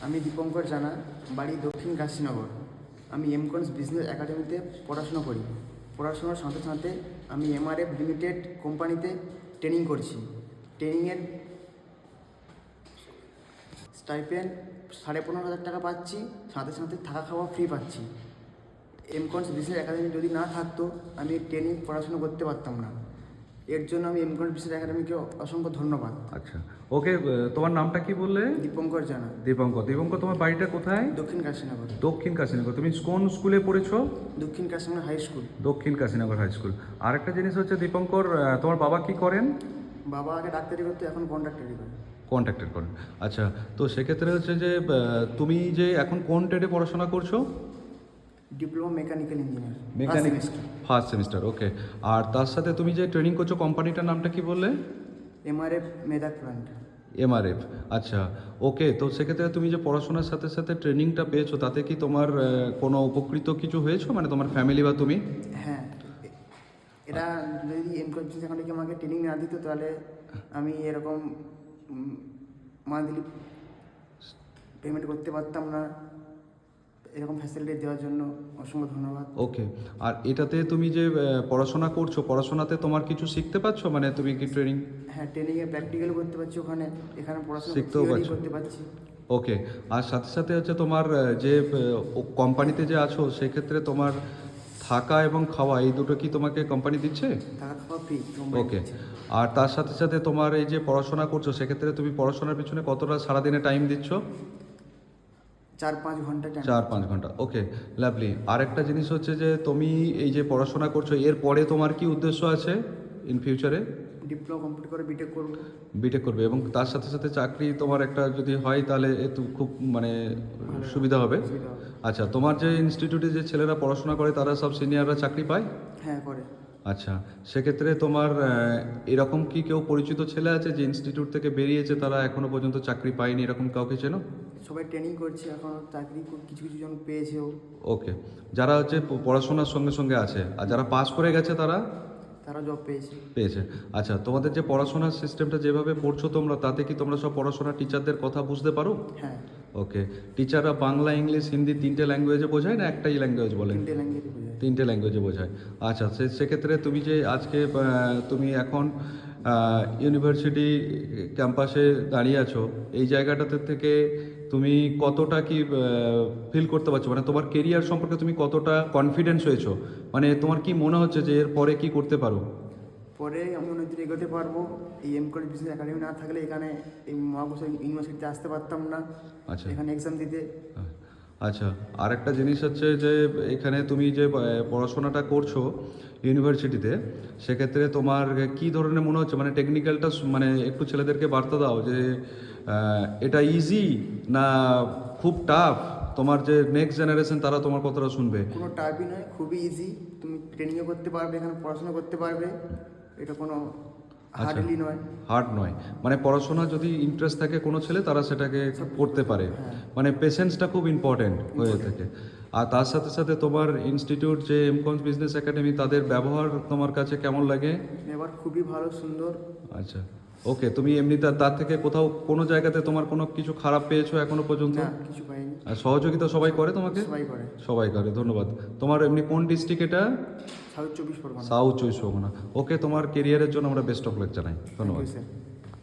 আমি দীপঙ্কর জানা, বাড়ি দক্ষিণ কাশীনগর। আমি এমকনস বিজনেস একাডেমিতে পড়াশোনা করি। পড়াশোনার সাথে সাথে আমি এমআরএফ লিমিটেড কোম্পানিতে ট্রেনিং করছি। ট্রেনিংয়ের স্টাইপেন্ড 15,500 টাকা পাচ্ছি, সাথে সাথে থাকা খাওয়া ফ্রি পাচ্ছি। এমকনস বিজনেস একাডেমি যদি না থাকতো আমি ট্রেনিং পড়াশোনা করতে পারতাম না। এর জন্য আমি এমকনস বিজনেস একাডেমিকে অসংখ্য ধন্যবাদ। আচ্ছা, ওকে। তোমার নামটা কি বললে? দীপঙ্কর জানা, দীপঙ্কর, তোমার বাড়িটা কোথায়? দক্ষিণ কাশীনগর। দক্ষিণ কাশীনগর। তুমি কোন স্কুলে পড়েছো? দক্ষিণ কাশীনগর হাই স্কুল। দক্ষিণ কাশীনগর হাই স্কুল। আরেকটা জিনিস হচ্ছে দীপঙ্কর, তোমার বাবা কি করেন? বাবা আগে ডাক্তারি করতে, এখন কন্ট্রাক্টারি করে। কন্ট্রাক্টর করেন। আচ্ছা, তো সেক্ষেত্রে হচ্ছে যে তুমি যে এখন কোন ট্রেডে পড়াশোনা করছো? Diploma mechanical engineer, mechanic, first semester. Okay. আর তার সাথে তুমি যে ট্রেনিং করছো কোম্পানিটার নামটা কি বললে? MRF Medak plant. এমআরএফ। আচ্ছা, ওকে। তো সেক্ষেত্রে তুমি যে পড়াশোনার সাথে সাথে ট্রেনিংটা পেয়েছো, তাতে কি তোমার কোনো উপকৃত কিছু হয়েছো, মানে তোমার ফ্যামিলি বা তুমি? হ্যাঁ, এরা যদি এমকনস এখানে কি আমাকে ট্রেনিং না দিত তাহলে আমি এরকম মান্থলি পেমেন্ট করতে পারতাম না। এরকম ফ্যাসিলিটি দেওয়ার জন্য অসংখ্য ধন্যবাদ। ওকে। আর এটাতে তুমি যে পড়াশোনা করছো, পড়াশোনাতে তোমার কিছু শিখতে পারছো, মানে তুমি কি ট্রেনিং? হ্যাঁ, ট্রেনিংয়ে প্র্যাকটিক্যাল করতে পারছি, এখানে পড়াশোনা শিখতেও পারছো? করতে পারছি। ওকে। আর সাথে সাথে হচ্ছে তোমার যে কোম্পানিতে যে আছো, সেক্ষেত্রে তোমার থাকা এবং খাওয়া এই দুটো কি তোমাকে কোম্পানি দিচ্ছে? থাকা খাওয়া ফ্রি। ওকে। আর তার সাথে সাথে তোমার এই যে পড়াশোনা করছো, সেক্ষেত্রে তুমি পড়াশোনার পিছনে কতটা সারাদিনে টাইম দিচ্ছ? 4-5 ঘন্টা টাইম। 4-5 ঘন্টা। ওকে, লাভলি। আরেকটা জিনিস হচ্ছে যে তুমি এই যে পড়াশোনা করছো, এর পরে তোমার কি উদ্দেশ্য আছে ইন ফিউচারে? ডিপ্লোমা কমপ্লিট করে বিটেক করবো। বিটেক করবে, এবং তার সাথে সাথে চাকরি তোমার একটা যদি হয় তাহলে একটু খুব মানে সুবিধা হবে। আচ্ছা, তোমার যে ইনস্টিটিউটে যে ছেলেরা পড়াশোনা করে তারা সব সিনিয়ররা চাকরি পায়? হ্যাঁ, করে। আচ্ছা, সেক্ষেত্রে তোমার এরকম কি কেউ পরিচিত ছেলে আছে যে ইনস্টিটিউট থেকে বেরিয়েছে, তারা এখনো পর্যন্ত চাকরি পায়নি, এরকম কাউকে চেনো? সবাই ট্রেনিং করছে, এখনও চাকরি কিছু কিছু জন পেয়েছেও। ওকে। যারা হচ্ছে পড়াশোনার সঙ্গে সঙ্গে আছে আর যারা পাস করে গেছে তারা জব পেয়েছে। পেয়েছে। আচ্ছা, তোমাদের যে পড়াশোনার সিস্টেমটা যেভাবে পড়ছো তোমরা, তাতে কি তোমরা সব পড়াশোনার টিচারদের কথা বুঝতে পারো? হ্যাঁ। ওকে। টিচাররা বাংলা, ইংলিশ, হিন্দি 3টে ল্যাঙ্গুয়েজে বোঝায় না একটাই ল্যাঙ্গুয়েজ বলেন? 3টে ল্যাঙ্গুয়েজে বোঝায়। 3টে ল্যাঙ্গুয়েজে বোঝায়। আচ্ছা, সেক্ষেত্রে তুমি যে আজকে তুমি এখন ইউনিভার্সিটি ক্যাম্পাসে দাঁড়িয়ে আছো, এই জায়গাটাতে থেকে তুমি কতটা কি ফিল করতে পারছো, মানে তোমার কেরিয়ার সম্পর্কে তুমি কতটা কনফিডেন্স হয়েছো, মানে তোমার কি মনে হচ্ছে যে এর পরে কি করতে পারো? পরে আমি অনেক দূর এগোতে পারবো। এই এমকনস বিজনেস একাডেমি না থাকলে এখানে এই মহাকোষ ইউনিভার্সিটিতে আসতে পারতাম না। আচ্ছা, এখানে এক্সাম দিতে। আচ্ছা। আরেকটা জিনিস হচ্ছে যে এখানে তুমি যে পড়াশোনাটা করছো ইউনিভার্সিটিতে, সেক্ষেত্রে তোমার কি ধরনের মনে হচ্ছে, মানে টেকনিক্যালটা, মানে একটু ছেলেদেরকে বার্তা দাও যে এটা ইজি না খুব টাফ, তোমার যে নেক্সট জেনারেশন তারা তোমার কথাটা শুনবে? কোনো টাফই নয়, খুবই ইজি। তুমি ট্রেনিংও করতে পারবে, এখানে পড়াশোনা করতে পারবে। এটা কোনো হার্ডলি নয়। হার্ড নয়, মানে পড়াশোনা যদি ইন্টারেস্ট থাকে কোনো ছেলে, তারা সেটাকে করতে পারে। হ্যাঁ। মানে পেশেন্সটা খুব ইম্পর্টেন্ট হয়ে থাকে। আর তার সাথে সাথে তোমার ইনস্টিটিউট যে এমকনস বিজনেস একাডেমি, তাদের ব্যবহার তোমার কাছে কেমন লাগে? এবার খুবই ভালো, সুন্দর। আচ্ছা, ওকে। তুমি এমনি তার থেকে কোথাও কোনো জায়গাতে তোমার কোনো কিছু খারাপ পেয়েছো এখনো পর্যন্ত? না, কিছু পাইনি। আর সহযোগিতা সবাই করে তোমাকে? সবাই করে। সবাই করে, ধন্যবাদ। তোমার এমনি কোন ডিস্ট্রিক্ট এটা? সাউথ 24 পরগনা। সাউথ 24 পরগনা। ওকে, তোমার কেরিয়ারের জন্য আমরা বেস্ট অফ লাক জানাই। ধন্যবাদ। স্যার।